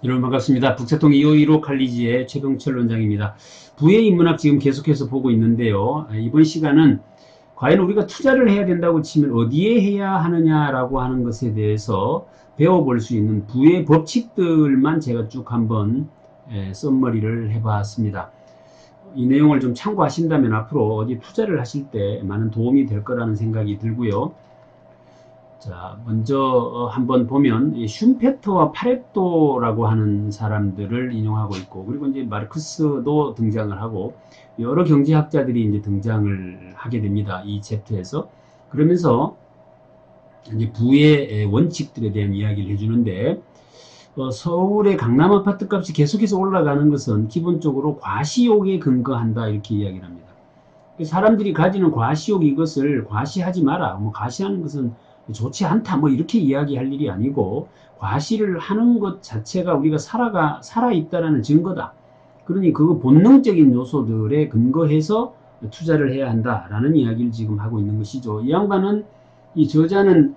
여러분 반갑습니다. 북새통 2515 칼리지의 최병철 원장입니다. 부의 인문학 지금 계속해서 보고 있는데요. 이번 시간은 과연 우리가 투자를 해야 된다고 치면 어디에 해야 하느냐라고 하는 것에 대해서 배워볼 수 있는 부의 법칙들만 제가 쭉 한번 썸머리를 해봤습니다. 이 내용을 좀 참고하신다면 앞으로 어디 투자를 하실 때 많은 도움이 될 거라는 생각이 들고요. 자, 먼저 한번 보면 슌페터와 파레토라고 하는 사람들을 인용하고 있고, 그리고 이제 마르크스도 등장을 하고 여러 경제학자들이 이제 등장을 하게 됩니다. 이 챕터에서. 그러면서 이제 부의 원칙들에 대한 이야기를 해주는데, 서울의 강남 아파트 값이 계속해서 올라가는 것은 기본적으로 과시욕에 근거한다, 이렇게 이야기를 합니다. 사람들이 가지는 과시욕, 이것을 과시하지 마라, 뭐 과시하는 것은 좋지 않다, 뭐 이렇게 이야기할 일이 아니고, 과시를 하는 것 자체가 우리가 살아있다라는 증거다. 그러니 그 본능적인 요소들에 근거해서 투자를 해야 한다라는 이야기를 지금 하고 있는 것이죠. 이 양반은, 이 저자는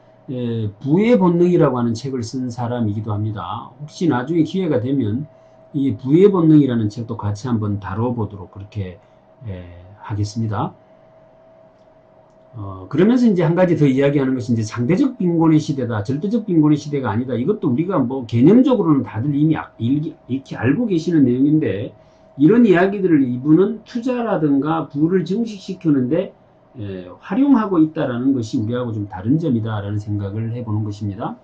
부의 본능이라고 하는 책을 쓴 사람이기도 합니다. 혹시 나중에 기회가 되면 이 부의 본능이라는 책도 같이 한번 다뤄보도록 그렇게 하겠습니다. 그러면서 이제 한 가지 더 이야기하는 것이 이제 상대적 빈곤의 시대다, 절대적 빈곤의 시대가 아니다. 이것도 우리가 뭐 개념적으로는 다들 이미 이렇게 알고 계시는 내용인데, 이런 이야기들을 이분은 투자라든가 부를 증식시키는데 활용하고 있다라는 것이 우리하고 좀 다른 점이다라는 생각을 해보는 것입니다.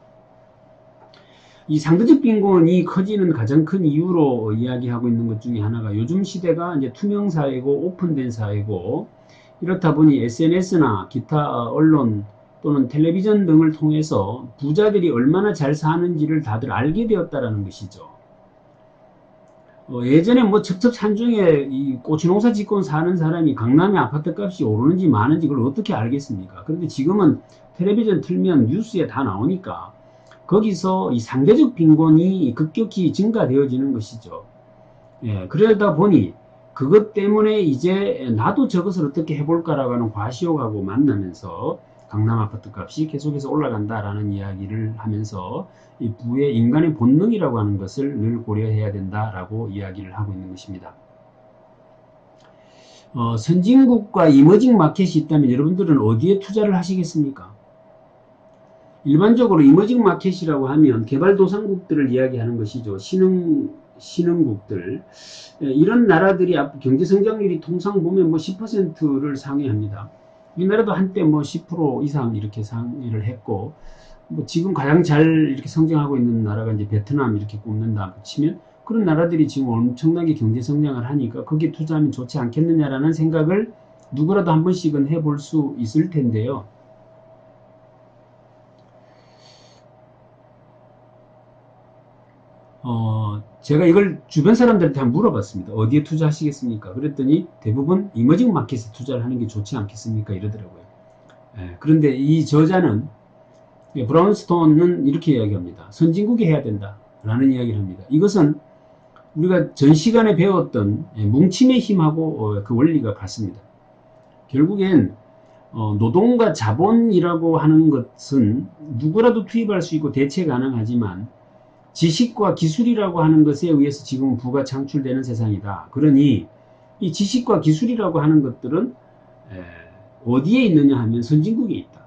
이 상대적 빈곤이 커지는 가장 큰 이유로 이야기하고 있는 것 중에 하나가, 요즘 시대가 이제 투명 사회고 오픈된 사회고, 이렇다 보니 SNS나 기타 언론 또는 텔레비전 등을 통해서 부자들이 얼마나 잘 사는지를 다들 알게 되었다라는 것이죠. 예전에 뭐 첩첩산중에 이 고추농사 짓고 사는 사람이 강남의 아파트 값이 오르는지 마는지 그걸 어떻게 알겠습니까? 그런데 지금은 텔레비전 틀면 뉴스에 다 나오니까 거기서 이 상대적 빈곤이 급격히 증가되어지는 것이죠. 그러다 보니 그것 때문에 이제 나도 저것을 어떻게 해볼까라고 하는 과시욕하고 만나면서 강남 아파트 값이 계속해서 올라간다라는 이야기를 하면서 이 부의 인간의 본능이라고 하는 것을 늘 고려해야 된다라고 이야기를 하고 있는 것입니다. 선진국과 이머징 마켓이 있다면 여러분들은 어디에 투자를 하시겠습니까? 일반적으로 이머징 마켓이라고 하면 개발도상국들을 이야기하는 것이죠. 신흥국들. 이런 나라들이 경제 성장률이 통상 보면 뭐 10%를 상회합니다. 우리나라도 한때 뭐 10% 이상 이렇게 상회를 했고, 뭐 지금 가장 잘 이렇게 성장하고 있는 나라가 이제 베트남 이렇게 꼽는다 치면, 그런 나라들이 지금 엄청나게 경제 성장을 하니까 거기에 투자하면 좋지 않겠느냐라는 생각을 누구라도 한 번씩은 해볼 수 있을 텐데요. 제가 이걸 주변 사람들한테 한번 물어봤습니다. 어디에 투자하시겠습니까? 그랬더니 대부분 이머징 마켓에 투자를 하는 게 좋지 않겠습니까? 이러더라고요. 그런데 이 저자는, 브라운스톤은 이렇게 이야기합니다. 선진국이 해야 된다 라는 이야기를 합니다. 이것은 우리가 전 시간에 배웠던 뭉침의 힘하고 그 원리가 같습니다. 결국엔 노동과 자본이라고 하는 것은 누구라도 투입할 수 있고 대체 가능하지만, 지식과 기술이라고 하는 것에 의해서 지금 부가 창출되는 세상이다. 그러니 이 지식과 기술이라고 하는 것들은 어디에 있느냐 하면 선진국에 있다.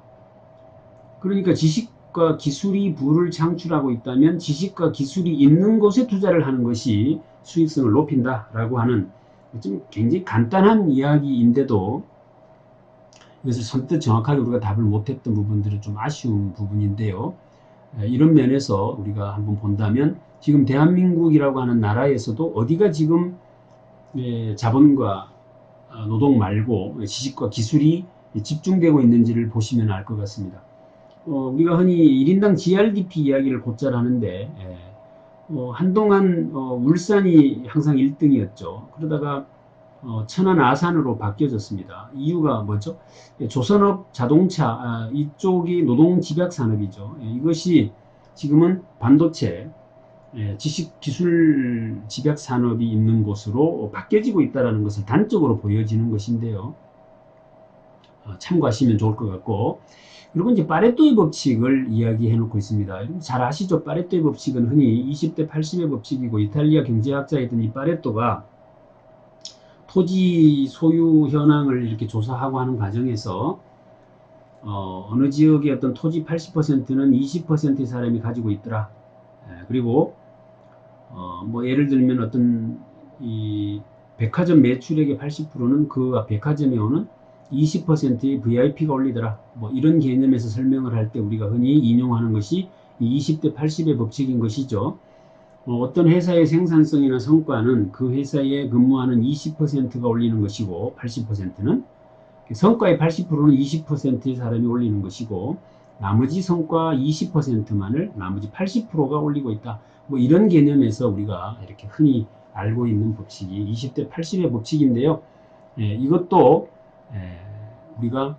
그러니까 지식과 기술이 부를 창출하고 있다면 지식과 기술이 있는 곳에 투자를 하는 것이 수익성을 높인다라고 하는 좀 굉장히 간단한 이야기인데도, 이것을 선뜻 정확하게 우리가 답을 못했던 부분들은 좀 아쉬운 부분인데요. 이런 면에서 우리가 한번 본다면 지금 대한민국이라고 하는 나라에서도 어디가 지금 자본과 노동 말고 지식과 기술이 집중되고 있는지를 보시면 알 것 같습니다. 우리가 흔히 1인당 GRDP 이야기를 곧잘 하는데, 한동안 울산이 항상 1등이었죠. 그러다가 천안 아산으로 바뀌어졌습니다. 이유가 뭐죠? 조선업, 자동차, 이쪽이 노동 집약 산업이죠. 이것이 지금은 반도체, 지식 기술 집약 산업이 있는 곳으로 바뀌어지고 있다는 것을 단적으로 보여지는 것인데요. 참고하시면 좋을 것 같고, 그리고 이제 파레토의 법칙을 이야기해 놓고 있습니다. 잘 아시죠? 파레토의 법칙은 흔히 20대 80의 법칙이고, 이탈리아 경제학자이던 이 파레토가 토지 소유 현황을 이렇게 조사하고 하는 과정에서 어느 지역의 어떤 토지 80%는 20%의 사람이 가지고 있더라. 그리고 뭐 예를 들면 어떤 이 백화점 매출액의 80%는 그 백화점에 오는 20%의 VIP가 올리더라. 뭐 이런 개념에서 설명을 할 때 우리가 흔히 인용하는 것이 이 20대 80의 법칙인 것이죠. 어떤 회사의 생산성이나 성과는 그 회사에 근무하는 20%가 올리는 것이고, 80%는 성과의 80%는 20%의 사람이 올리는 것이고, 나머지 성과 20%만을 나머지 80%가 올리고 있다. 뭐 이런 개념에서 우리가 이렇게 흔히 알고 있는 법칙이 20대 80의 법칙인데요. 이것도 우리가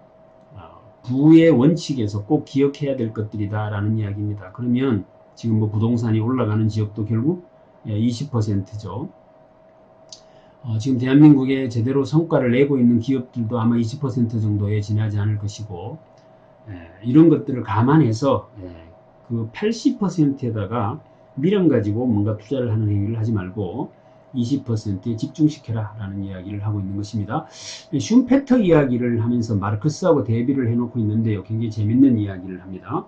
부의 원칙에서 꼭 기억해야 될 것들이다 라는 이야기입니다. 그러면 지금 뭐 부동산이 올라가는 지역도 결국 20%죠. 지금 대한민국에 제대로 성과를 내고 있는 기업들도 아마 20% 정도에 지나지 않을 것이고, 이런 것들을 감안해서 그 80%에다가 미련 가지고 뭔가 투자를 하는 행위를 하지 말고 20%에 집중시켜라 라는 이야기를 하고 있는 것입니다. 슌페터 이야기를 하면서 마르크스하고 대비를 해놓고 있는데요. 굉장히 재밌는 이야기를 합니다.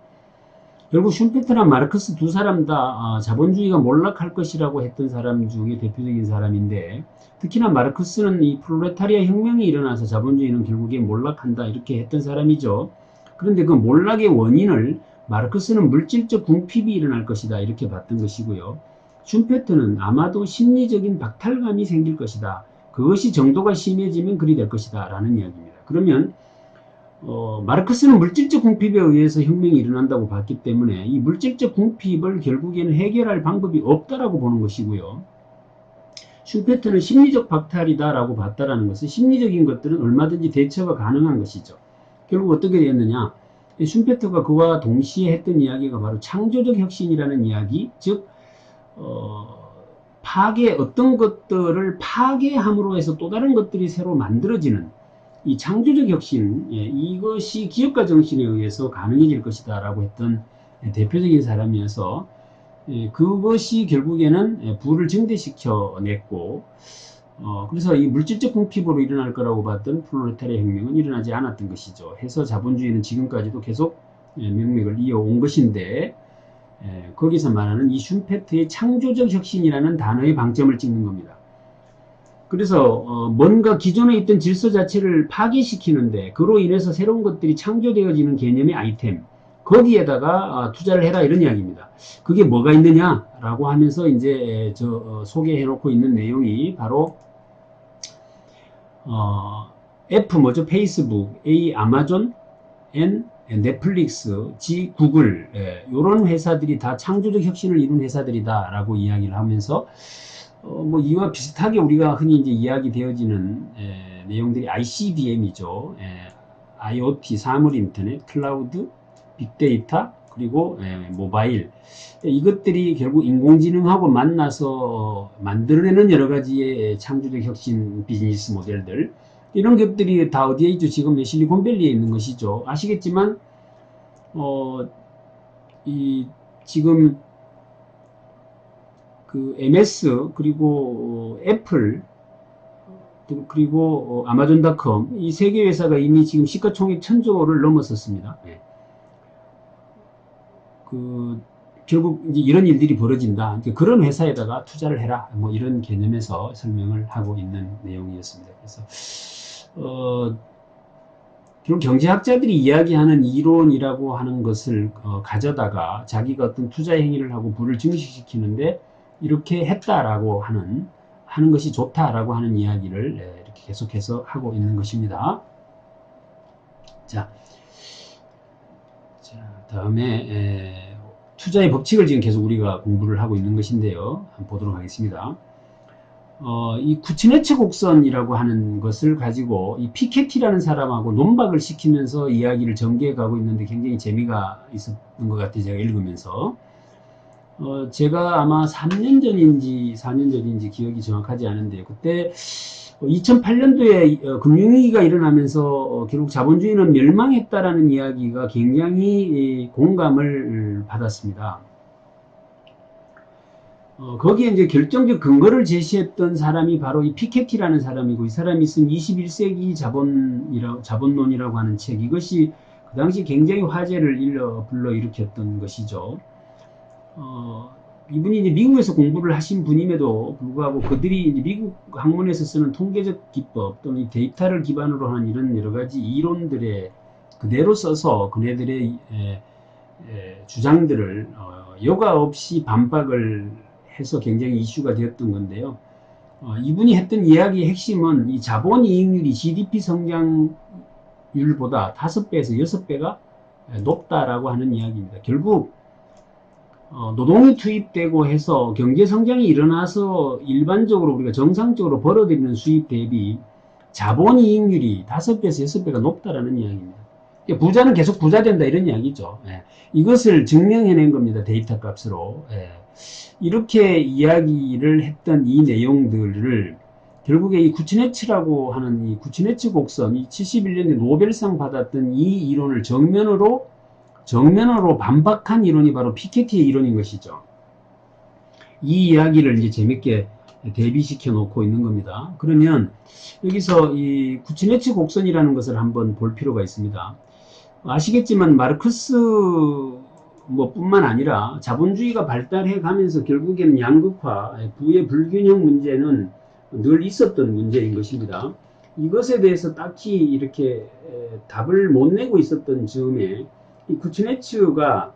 결국 슌페터나 마르크스 두 사람 다 자본주의가 몰락할 것이라고 했던 사람 중에 대표적인 사람인데, 특히나 마르크스는 이 프롤레타리아 혁명이 일어나서 자본주의는 결국에 몰락한다 이렇게 했던 사람이죠. 그런데 그 몰락의 원인을 마르크스는 물질적 궁핍이 일어날 것이다 이렇게 봤던 것이고요. 슌페터는 아마도 심리적인 박탈감이 생길 것이다. 그것이 정도가 심해지면 그리 될 것이다 라는 이야기입니다. 그러면 마르크스는 물질적 궁핍에 의해서 혁명이 일어난다고 봤기 때문에 이 물질적 궁핍을 결국에는 해결할 방법이 없다라고 보는 것이고요. 슌페터는 심리적 박탈이다라고 봤다라는 것은 심리적인 것들은 얼마든지 대처가 가능한 것이죠. 결국 어떻게 되었느냐? 슌페터가 그와 동시에 했던 이야기가 바로 창조적 혁신이라는 이야기, 즉 어떤 것들을 파괴함으로 해서 또 다른 것들이 새로 만들어지는 이 창조적 혁신, 이것이 기업가 정신에 의해서 가능해질 것이다 라고 했던 대표적인 사람이어서, 그것이 결국에는 부를 증대시켜 냈고, 그래서 이 물질적 궁핍으로 일어날 거라고 봤던 프롤레타리아 혁명은 일어나지 않았던 것이죠. 해서 자본주의는 지금까지도 계속 명맥을 이어온 것인데, 거기서 말하는 이 슌페터의 창조적 혁신이라는 단어의 방점을 찍는 겁니다. 그래서 뭔가 기존에 있던 질서 자체를 파괴시키는데 그로 인해서 새로운 것들이 창조되어지는 개념의 아이템, 거기에다가 투자를 해라 이런 이야기입니다. 그게 뭐가 있느냐라고 하면서 이제 소개해 놓고 있는 내용이 바로 F 뭐죠? 페이스북, A 아마존, N 넷플릭스, G 구글, 이런 회사들이 다 창조적 혁신을 이룬 회사들이다라고 이야기를 하면서 뭐 이와 비슷하게 우리가 흔히 이제 이야기 되어지는 내용들이 ICBM이죠. IoT, 사물 인터넷, 클라우드, 빅데이터, 그리고 모바일. 이것들이 결국 인공지능하고 만나서 만들어내는 여러 가지의 창조적 혁신 비즈니스 모델들. 이런 것들이 다 어디에 있죠? 지금 실리콘밸리에 있는 것이죠. 아시겠지만, 지금 그 MS 그리고 애플 그리고 아마존닷컴 이 세 개 회사가 이미 지금 시가총액 1000조를 넘었었습니다. 결국 이제 이런 일들이 벌어진다. 그런 회사에다가 투자를 해라. 뭐 이런 개념에서 설명을 하고 있는 내용이었습니다. 그래서 결국 경제학자들이 이야기하는 이론이라고 하는 것을 가져다가 자기가 어떤 투자 행위를 하고 부를 증식시키는데 이렇게 했다라고 하는 것이 좋다라고 하는 이야기를 이렇게 계속해서 하고 있는 것입니다. 자, 다음에 투자의 법칙을 지금 계속 우리가 공부를 하고 있는 것인데요. 한번 보도록 하겠습니다. 이 쿠츠네츠 곡선이라고 하는 것을 가지고 이 피케티라는 사람하고 논박을 시키면서 이야기를 전개해 가고 있는데 굉장히 재미가 있었던 것 같아요. 제가 읽으면서. 제가 아마 3년 전인지 4년 전인지 기억이 정확하지 않은데요. 그때 2008년도에 금융위기가 일어나면서 결국 자본주의는 멸망했다라는 이야기가 굉장히 공감을 받았습니다. 거기에 이제 결정적 근거를 제시했던 사람이 바로 이 피케티라는 사람이고, 이 사람이 쓴 21세기 자본론이라고 하는 책, 이것이 그 당시 굉장히 화제를 불러일으켰던 것이죠. 이분이 이제 미국에서 공부를 하신 분임에도 불구하고 그들이 이제 미국 학문에서 쓰는 통계적 기법 또는 데이터를 기반으로 하는 이런 여러 가지 이론들에 그대로 써서 그네들의 주장들을 여과 없이 반박을 해서 굉장히 이슈가 되었던 건데요. 이분이 했던 이야기의 핵심은 이 자본이익률이 GDP 성장률보다 5배에서 6배가 높다라고 하는 이야기입니다. 결국 노동이 투입되고 해서 경제 성장이 일어나서 일반적으로 우리가 정상적으로 벌어들이는 수입 대비 자본이익률이 5배에서 6배가 높다라는 이야기입니다. 부자는 계속 부자 된다 이런 이야기죠. 이것을 증명해낸 겁니다. 데이터 값으로. 이렇게 이야기를 했던 이 내용들을 결국에 이 구치네츠라고 하는 이 구치네츠 곡선, 이 71년에 노벨상 받았던 이 이론을 정면으로 반박한 이론이 바로 피케티의 이론인 것이죠. 이 이야기를 이제 재밌게 대비시켜 놓고 있는 겁니다. 그러면 여기서 이 구치네츠 곡선이라는 것을 한번 볼 필요가 있습니다. 아시겠지만 마르크스 뿐만 아니라 자본주의가 발달해 가면서 결국에는 양극화, 부의 불균형 문제는 늘 있었던 문제인 것입니다. 이것에 대해서 딱히 이렇게 답을 못 내고 있었던 즈음에 이 구치네츠가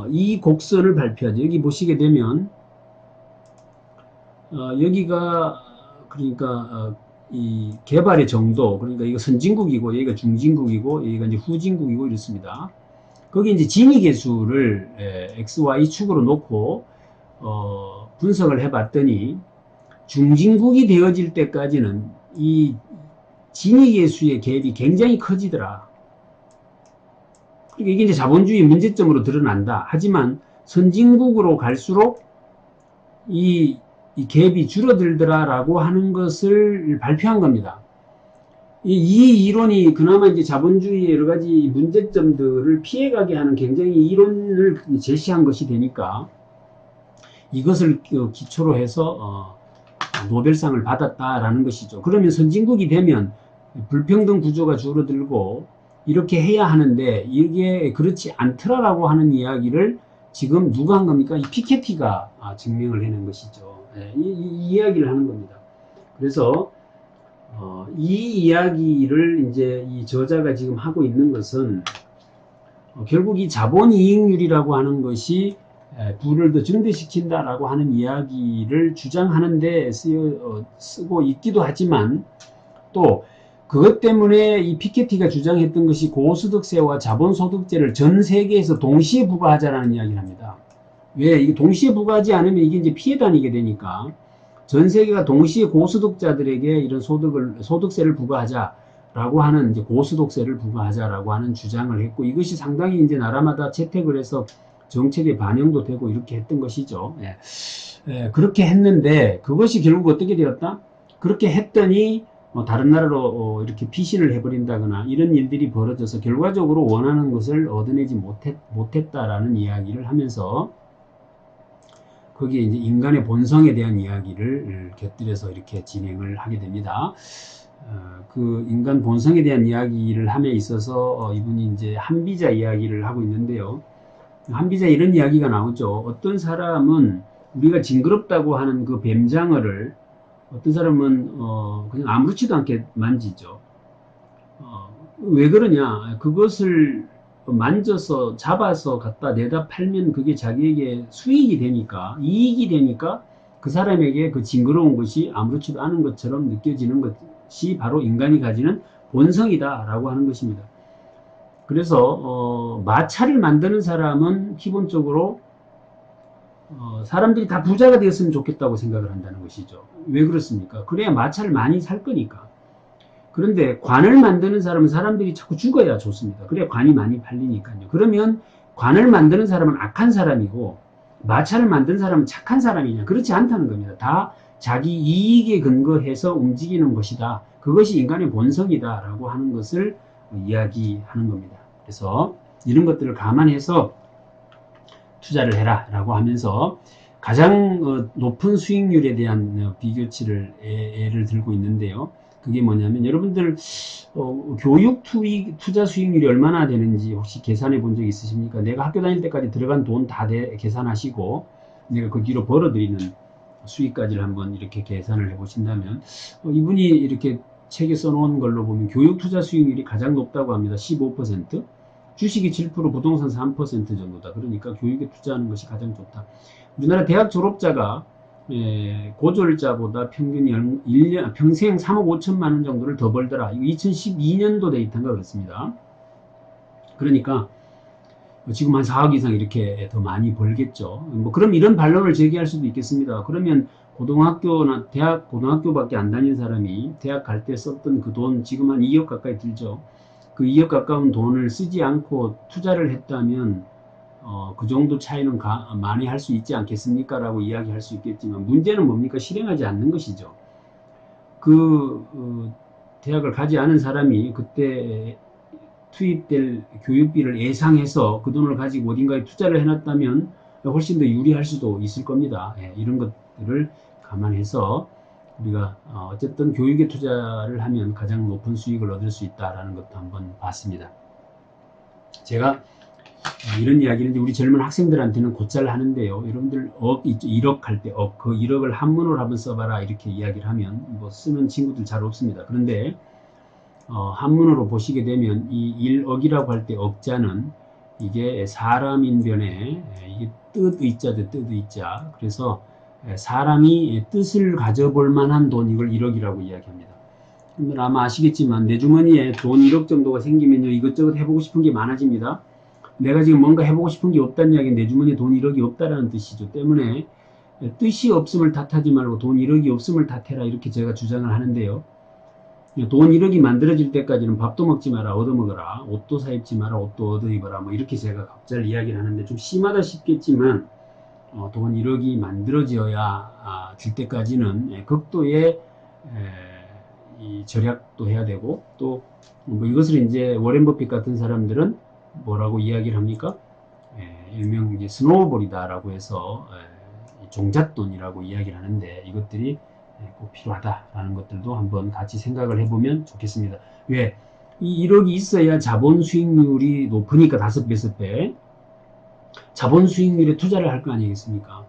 이 곡선을 발표하죠. 여기 보시게 되면 여기가 그러니까 이 개발의 정도, 그러니까 이거 선진국이고 여기가 중진국이고 여기가 이제 후진국이고 이렇습니다. 거기 이제 진위계수를 XY축으로 놓고 분석을 해봤더니 중진국이 되어질 때까지는 이 진위계수의 갭이 굉장히 커지더라. 이게 이제 자본주의 문제점으로 드러난다. 하지만 선진국으로 갈수록 이 갭이 줄어들더라라고 하는 것을 발표한 겁니다. 이 이론이 그나마 이제 자본주의의 여러 가지 문제점들을 피해가게 하는 굉장히 이론을 제시한 것이 되니까 이것을 기초로 해서 노벨상을 받았다라는 것이죠. 그러면 선진국이 되면 불평등 구조가 줄어들고 이렇게 해야 하는데 이게 그렇지 않더라라고 하는 이야기를 지금 누가 한 겁니까? 이 피케티가 증명을 해낸 것이죠. 이 이야기를 하는 겁니다. 그래서 이 이야기를 이제 이 저자가 지금 하고 있는 것은 결국 이 자본이익률이라고 하는 것이 부를 더 증대시킨다라고 하는 이야기를 주장하는데 쓰고 있기도 하지만 또 그것 때문에 이 피케티가 주장했던 것이 고소득세와 자본소득세를 전 세계에서 동시에 부과하자라는 이야기를 합니다. 왜? 이게 동시에 부과하지 않으면 이게 이제 피해 다니게 되니까 전 세계가 동시에 고소득자들에게 이런 소득세를 부과하자라고 하는 이제 고소득세를 부과하자라고 하는 주장을 했고 이것이 상당히 이제 나라마다 채택을 해서 정책에 반영도 되고 이렇게 했던 것이죠. 그렇게 했는데 그것이 결국 어떻게 되었다? 그렇게 했더니 다른 나라로 이렇게 피신을 해버린다거나 이런 일들이 벌어져서 결과적으로 원하는 것을 얻어내지 못했다라는 이야기를 하면서 거기에 이제 인간의 본성에 대한 이야기를 곁들여서 이렇게 진행을 하게 됩니다. 그 인간 본성에 대한 이야기를 함에 있어서 이분이 이제 한비자 이야기를 하고 있는데요. 한비자 이런 이야기가 나오죠. 어떤 사람은 우리가 징그럽다고 하는 그 뱀장어를 어떤 사람은 그냥 아무렇지도 않게 만지죠. 왜 그러냐? 그것을 만져서 잡아서 갖다 내다 팔면 그게 자기에게 수익이 되니까 이익이 되니까 그 사람에게 그 징그러운 것이 아무렇지도 않은 것처럼 느껴지는 것이 바로 인간이 가지는 본성이다라고 하는 것입니다. 그래서 마차를 만드는 사람은 기본적으로 사람들이 다 부자가 되었으면 좋겠다고 생각을 한다는 것이죠. 왜 그렇습니까? 그래야 마차를 많이 살 거니까. 그런데 관을 만드는 사람은 사람들이 자꾸 죽어야 좋습니다. 그래야 관이 많이 팔리니까요. 그러면 관을 만드는 사람은 악한 사람이고 마차를 만드는 사람은 착한 사람이냐? 그렇지 않다는 겁니다. 다 자기 이익에 근거해서 움직이는 것이다. 그것이 인간의 본성이다 라고 하는 것을 이야기하는 겁니다. 그래서 이런 것들을 감안해서 투자를 해라 라고 하면서 가장 높은 수익률에 대한 비교치를 예를 들고 있는데요. 그게 뭐냐면 여러분들 교육 투자 수익률이 얼마나 되는지 혹시 계산해 본 적 있으십니까? 내가 학교 다닐 때까지 들어간 돈 다 계산하시고 내가 그 뒤로 벌어들이는 수익까지를 한번 이렇게 계산을 해 보신다면 이분이 이렇게 책에 써놓은 걸로 보면 교육 투자 수익률이 가장 높다고 합니다. 15%, 주식이 7%, 부동산 3% 정도다. 그러니까 교육에 투자하는 것이 가장 좋다. 우리나라 대학 졸업자가 고졸자보다 평균 평생 3억 5천만 원 정도를 더 벌더라. 이거 2012년도 데이터인가 그렇습니다. 그러니까 지금 한 4억 이상 이렇게 더 많이 벌겠죠. 뭐 그럼 이런 반론을 제기할 수도 있겠습니다. 그러면 고등학교나 대학 고등학교밖에 안 다닌 사람이 대학 갈 때 썼던 그 돈 지금 한 2억 가까이 들죠. 그 2억 가까운 돈을 쓰지 않고 투자를 했다면 그 정도 차이는 많이 할 수 있지 않겠습니까? 라고 이야기할 수 있겠지만 문제는 뭡니까? 실행하지 않는 것이죠. 대학을 가지 않은 사람이 그때 투입될 교육비를 예상해서 그 돈을 가지고 어딘가에 투자를 해놨다면 훨씬 더 유리할 수도 있을 겁니다. 이런 것들을 감안해서 우리가 어쨌든 교육에 투자를 하면 가장 높은 수익을 얻을 수 있다라는 것도 한번 봤습니다. 제가 이런 이야기는 이제 우리 젊은 학생들한테는 곧잘 하는데요. 여러분들 1억 할 때 그 1억을 한문으로 한번 써봐라 이렇게 이야기를 하면 뭐 쓰는 친구들 잘 없습니다. 그런데 한문으로 보시게 되면 이 1억이라고 할 때 억자는 이게 사람인변에 이게 뜻의자죠. 뜻의자. 그래서 사람이 뜻을 가져볼 만한 돈 이걸 1억이라고 이야기합니다. 여러분들 아마 아시겠지만 내 주머니에 돈 1억 정도가 생기면요 이것저것 해보고 싶은 게 많아집니다. 내가 지금 뭔가 해보고 싶은 게 없다는 이야기는 내 주머니에 돈 1억이 없다라는 뜻이죠. 때문에 뜻이 없음을 탓하지 말고 돈 1억이 없음을 탓해라 이렇게 제가 주장을 하는데요. 돈 1억이 만들어질 때까지는 밥도 먹지 마라 얻어먹어라 옷도 사입지 마라 옷도 얻어입어라 뭐 이렇게 제가 갑자기 이야기를 하는데 좀 심하다 싶겠지만 돈 1억이 만들어져야 질 때까지는 극도의 이 절약도 해야 되고 또 뭐 이것을 이제 워렌 버핏 같은 사람들은 뭐라고 이야기를 합니까? 일명 이제 스노우볼이다라고 해서 종잣돈이라고 이야기를 하는데 이것들이 꼭 필요하다라는 것들도 한번 같이 생각을 해보면 좋겠습니다. 왜? 이 1억이 있어야 자본 수익률이 높으니까 5배, 6배 자본 수익률에 투자를 할 거 아니겠습니까?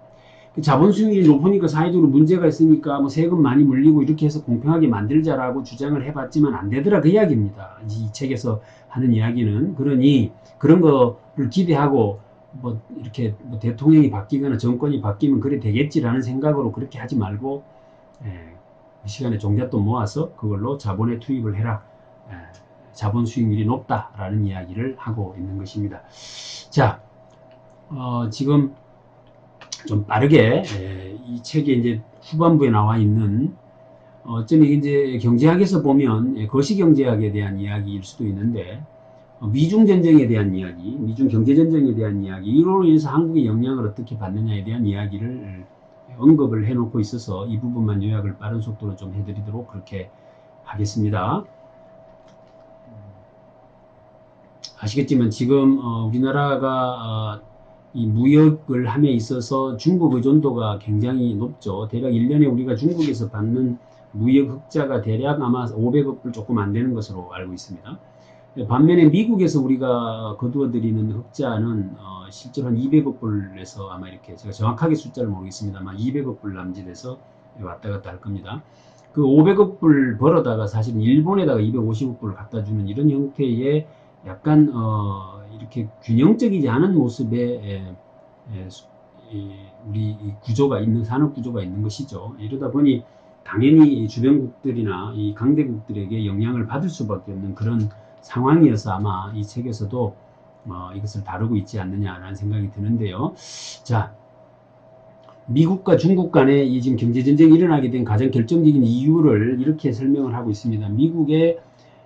그 자본 수익률이 높으니까 사회적으로 문제가 있으니까 뭐 세금 많이 물리고 이렇게 해서 공평하게 만들자라고 주장을 해봤지만 안 되더라 그 이야기입니다. 이 책에서 하는 이야기는 그러니 그런 거를 기대하고 뭐 이렇게 뭐 대통령이 바뀌거나 정권이 바뀌면 그래 되겠지라는 생각으로 그렇게 하지 말고 그 시간에 종잣돈 모아서 그걸로 자본에 투입을 해라. 자본 수익률이 높다라는 이야기를 하고 있는 것입니다. 자, 지금 좀 빠르게 이 책의 이제 후반부에 나와 있는 어쩌면 이제 경제학에서 보면 거시경제학에 대한 이야기일 수도 있는데 미중 전쟁에 대한 이야기, 미중 경제 전쟁에 대한 이야기, 이로 인해서 한국의 영향을 어떻게 받느냐에 대한 이야기를 언급을 해놓고 있어서 이 부분만 요약을 빠른 속도로 좀 해드리도록 그렇게 하겠습니다. 아시겠지만 지금 우리나라가 이 무역을 함에 있어서 중국 의존도가 굉장히 높죠. 대략 1년에 우리가 중국에서 받는 무역 흑자가 대략 아마 500억 불 조금 안 되는 것으로 알고 있습니다. 반면에 미국에서 우리가 거두어들이는 흑자는 실제로 한 200억 불에서 아마 이렇게 제가 정확하게 숫자를 모르겠습니다만 200억 불 남짓에서 왔다 갔다 할 겁니다. 그 500억 불 벌어다가 사실 일본에다가 250억 불을 갖다 주는 이런 형태의 약간 이렇게 균형적이지 않은 모습의 우리 구조가 있는 산업 구조가 있는 것이죠. 이러다 보니 당연히 주변국들이나 이 강대국들에게 영향을 받을 수밖에 없는 그런 상황이어서 아마 이 책에서도 이것을 다루고 있지 않느냐라는 생각이 드는데요. 자, 미국과 중국 간에 이 지금 경제전쟁이 일어나게 된 가장 결정적인 이유를 이렇게 설명을 하고 있습니다. 미국의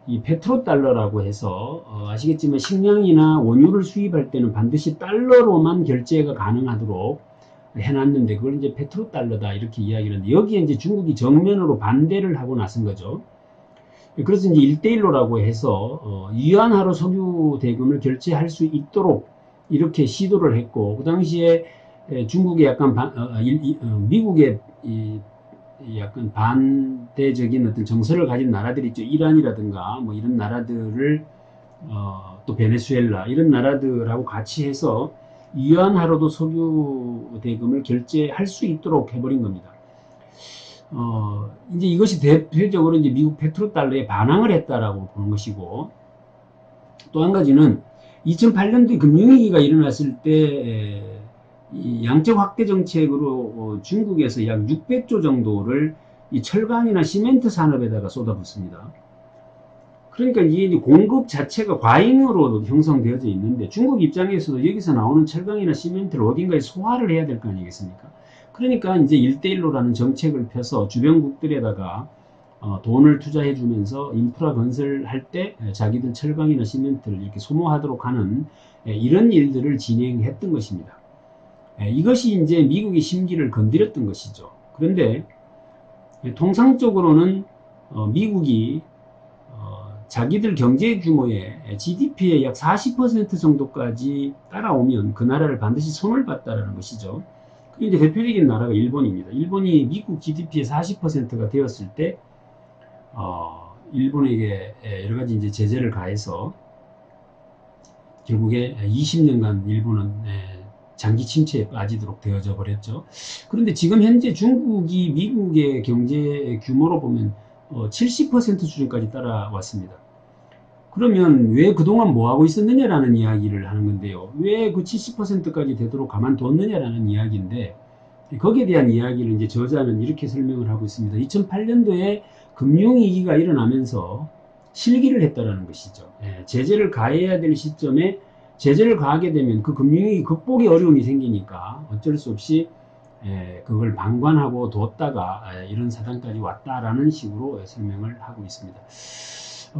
이 페트로달러라고 해서 아시겠지만 식량이나 원유를 수입할 때는 반드시 달러로만 결제가 가능하도록 해놨는데 그걸 이제 페트로달러다 이렇게 이야기를 하는데 여기에 이제 중국이 정면으로 반대를 하고 나선 거죠. 그래서 이제 1대1로라고 해서 위안화로 석유 대금을 결제할 수 있도록 이렇게 시도를 했고 그 당시에 중국의 약간 미국의 약간 반대적인 어떤 정서를 가진 나라들이 있죠. 이란이라든가 뭐 이런 나라들을 또 베네수엘라 이런 나라들하고 같이 해서 위안화로도 석유 대금을 결제할 수 있도록 해버린 겁니다. 이제 이것이 대표적으로 이제 미국 페트로달러에 반항을 했다라고 보는 것이고, 또 한 가지는 2008년도에 금융위기가 일어났을 때 이 양적 확대 정책으로 중국에서 약 600조 정도를 이 철강이나 시멘트 산업에다가 쏟아붓습니다. 그러니까 이게 공급 자체가 과잉으로 형성되어져 있는데 중국 입장에서도 여기서 나오는 철강이나 시멘트를 어딘가에 소화를 해야 될 거 아니겠습니까? 그러니까 이제 1대1로라는 정책을 펴서 주변국들에다가 돈을 투자해 주면서 인프라 건설할 때 자기들 철강이나 시멘트를 이렇게 소모하도록 하는 이런 일들을 진행했던 것입니다. 이것이 이제 미국의 심기를 건드렸던 것이죠. 그런데 통상적으로는 미국이 자기들 경제 규모의 GDP의 약 40% 정도까지 따라오면 그 나라를 반드시 손을 봤다라는 것이죠. 이제 대표적인 나라가 일본입니다. 일본이 미국 GDP의 40%가 되었을 때 일본에게 여러 가지 이제 제재를 가해서 결국에 20년간 일본은 장기 침체에 빠지도록 되어져 버렸죠. 그런데 지금 현재 중국이 미국의 경제 규모로 보면 70% 수준까지 따라왔습니다. 그러면 왜 그동안 뭐하고 있었느냐라는 이야기를 하는 건데요. 왜 그 70%까지 되도록 가만뒀느냐라는 이야기인데 거기에 대한 이야기를 이제 저자는 이렇게 설명을 하고 있습니다. 2008년도에 금융위기가 일어나면서 실기를 했다라는 것이죠. 제재를 가해야 될 시점에 제재를 가하게 되면 그 금융위기 극복이 어려움이 생기니까 어쩔 수 없이 그걸 방관하고 뒀다가 이런 사단까지 왔다라는 식으로 설명을 하고 있습니다.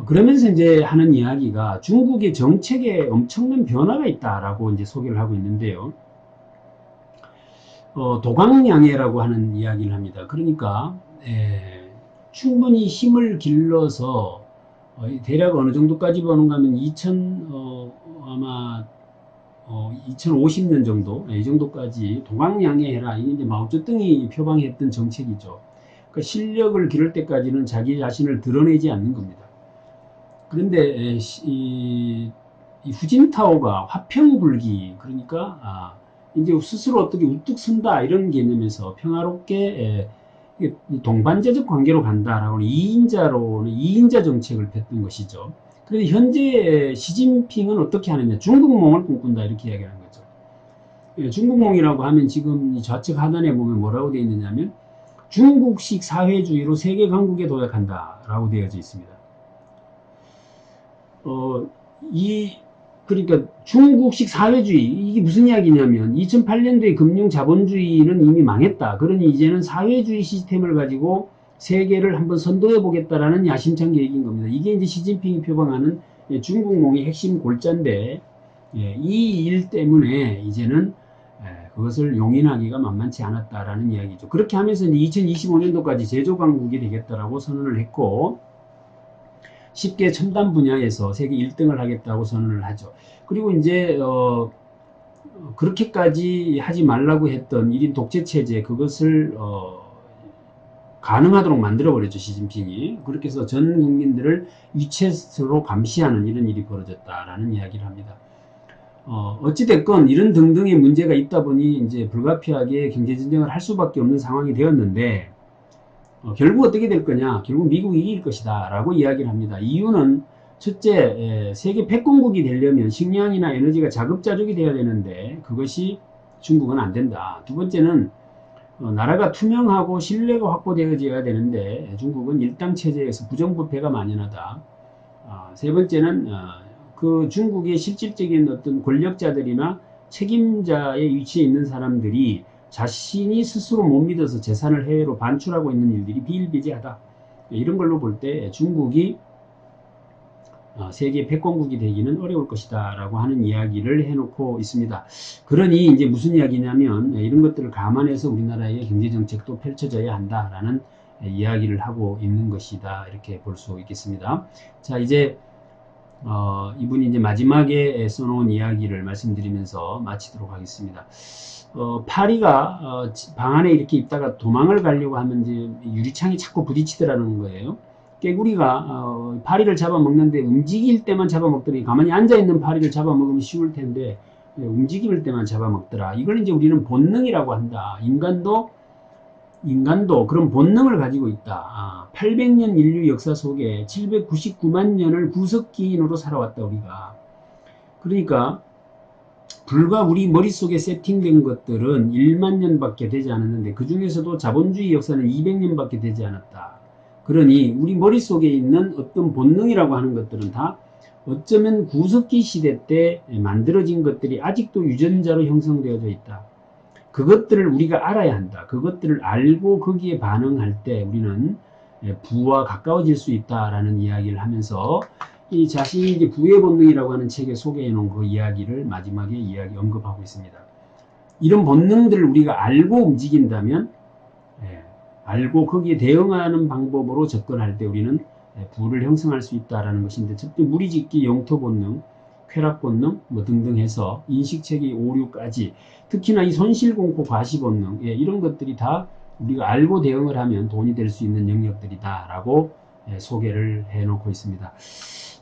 그러면서 이제 하는 이야기가 중국의 정책에 엄청난 변화가 있다라고 이제 소개를 하고 있는데요. 도광양해라고 하는 이야기를 합니다. 그러니까 충분히 힘을 길러서 대략 어느 정도까지 보는가 하면 아마 2050년 정도 이 정도까지 도광양해해라. 이게 이제 마오쩌둥이 표방했던 정책이죠. 그러니까 실력을 기를 때까지는 자기 자신을 드러내지 않는 겁니다. 그런데 이 후진타오가 화평불기 그러니까 이제 스스로 어떻게 우뚝 선다 이런 개념에서 평화롭게 동반자적 관계로 간다라고 2인자 정책을 폈던 것이죠. 그런데 현재 시진핑은 어떻게 하느냐? 중국몽을 꿈꾼다 이렇게 이야기하는 거죠. 중국몽이라고 하면 지금 좌측 하단에 보면 뭐라고 되어 있느냐면 중국식 사회주의로 세계 강국에 도약한다라고 되어져 있습니다. 그러니까 중국식 사회주의 이게 무슨 이야기냐면 2008년도에 금융 자본주의는 이미 망했다. 그러니 이제는 사회주의 시스템을 가지고 세계를 한번 선도해 보겠다라는 야심찬 계획인 겁니다. 이게 이제 시진핑이 표방하는 중국몽의 핵심 골자인데 이 일 때문에 이제는 그것을 용인하기가 만만치 않았다라는 이야기죠. 그렇게 하면서 이제 2025년도까지 제조강국이 되겠다라고 선언을 했고 쉽게 첨단 분야에서 세계 1등을 하겠다고 선언을 하죠. 그리고 이제 그렇게까지 하지 말라고 했던 1인 독재 체제 그것을 가능하도록 만들어버렸죠. 시진핑이. 그렇게 해서 전 국민들을 위챗으로 감시하는 이런 일이 벌어졌다라는 이야기를 합니다. 어찌됐건 이런 등등의 문제가 있다 보니 이제 불가피하게 경제전쟁을 할 수밖에 없는 상황이 되었는데 결국 어떻게 될 거냐? 결국 미국이 이길 것이다 라고 이야기를 합니다. 이유는 첫째, 세계 패권국이 되려면 식량이나 에너지가 자급자족이 돼야 되는데 그것이 중국은 안 된다. 두 번째는 나라가 투명하고 신뢰가 확보되어져야 되는데 중국은 일당 체제에서 부정부패가 만연하다. 세 번째는 그 중국의 실질적인 어떤 권력자들이나 책임자의 위치에 있는 사람들이 자신이 스스로 못 믿어서 재산을 해외로 반출하고 있는 일들이 비일비재하다. 이런 걸로 볼 때 중국이 세계 패권국이 되기는 어려울 것이다 라고 하는 이야기를 해놓고 있습니다. 그러니 이제 무슨 이야기냐면 이런 것들을 감안해서 우리나라의 경제정책도 펼쳐져야 한다라는 이야기를 하고 있는 것이다 이렇게 볼 수 있겠습니다. 자, 이제 이분이 이제 마지막에 써놓은 이야기를 말씀드리면서 마치도록 하겠습니다. 파리가 방 안에 이렇게 있다가 도망을 가려고 하면 이제 유리창이 자꾸 부딪히더라는 거예요. 깨구리가 파리를 잡아먹는데 움직일 때만 잡아먹더니 가만히 앉아있는 파리를 잡아먹으면 쉬울 텐데 움직일 때만 잡아먹더라. 이걸 이제 우리는 본능이라고 한다. 인간도 그런 본능을 가지고 있다. 800년 인류 역사 속에 799만 년을 구석기인으로 살아왔다 우리가. 그러니까 불과 우리 머릿속에 세팅된 것들은 1만 년밖에 되지 않았는데 그 중에서도 자본주의 역사는 200년밖에 되지 않았다. 그러니 우리 머릿속에 있는 어떤 본능이라고 하는 것들은 다 어쩌면 구석기 시대 때 만들어진 것들이 아직도 유전자로 형성되어져 있다. 그것들을 우리가 알아야 한다. 그것들을 알고 거기에 반응할 때 우리는 부와 가까워질 수 있다라는 이야기를 하면서 이 자신이 이제 부의 본능이라고 하는 책에 소개해 놓은 그 이야기를 마지막에 언급하고 있습니다. 이런 본능들을 우리가 알고 움직인다면 알고 거기에 대응하는 방법으로 접근할 때 우리는 부를 형성할 수 있다라는 것인데 특히 무리짓기, 영토 본능, 쾌락 본능 뭐 등등 해서 인식체계 5, 6까지 특히나 이 손실공포 과시 본능 이런 것들이 다 우리가 알고 대응을 하면 돈이 될 수 있는 영역들이다 라고 소개를 해 놓고 있습니다.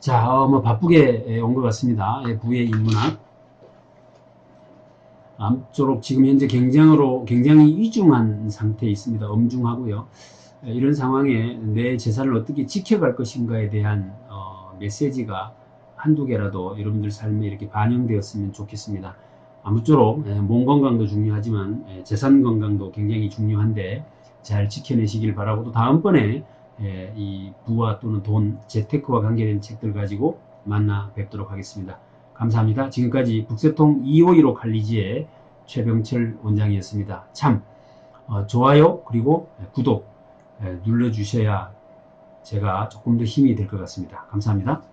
자, 뭐 바쁘게 온 것 같습니다. 부의 인문학. 아무쪼록 지금 현재 굉장히 위중한 상태에 있습니다. 엄중하고요. 이런 상황에 내 재산을 어떻게 지켜갈 것인가에 대한 메시지가 한두 개라도 여러분들 삶에 이렇게 반영되었으면 좋겠습니다. 아무쪼록 몸 건강도 중요하지만 재산 건강도 굉장히 중요한데 잘 지켜내시길 바라고 또 다음번에 이 부와 또는 돈, 재테크와 관계된 책들 가지고 만나 뵙도록 하겠습니다. 감사합니다. 지금까지 북새통 2515 칼리지의 최병철 원장이었습니다. 참 좋아요 그리고 구독 눌러주셔야 제가 조금 더 힘이 될 것 같습니다. 감사합니다.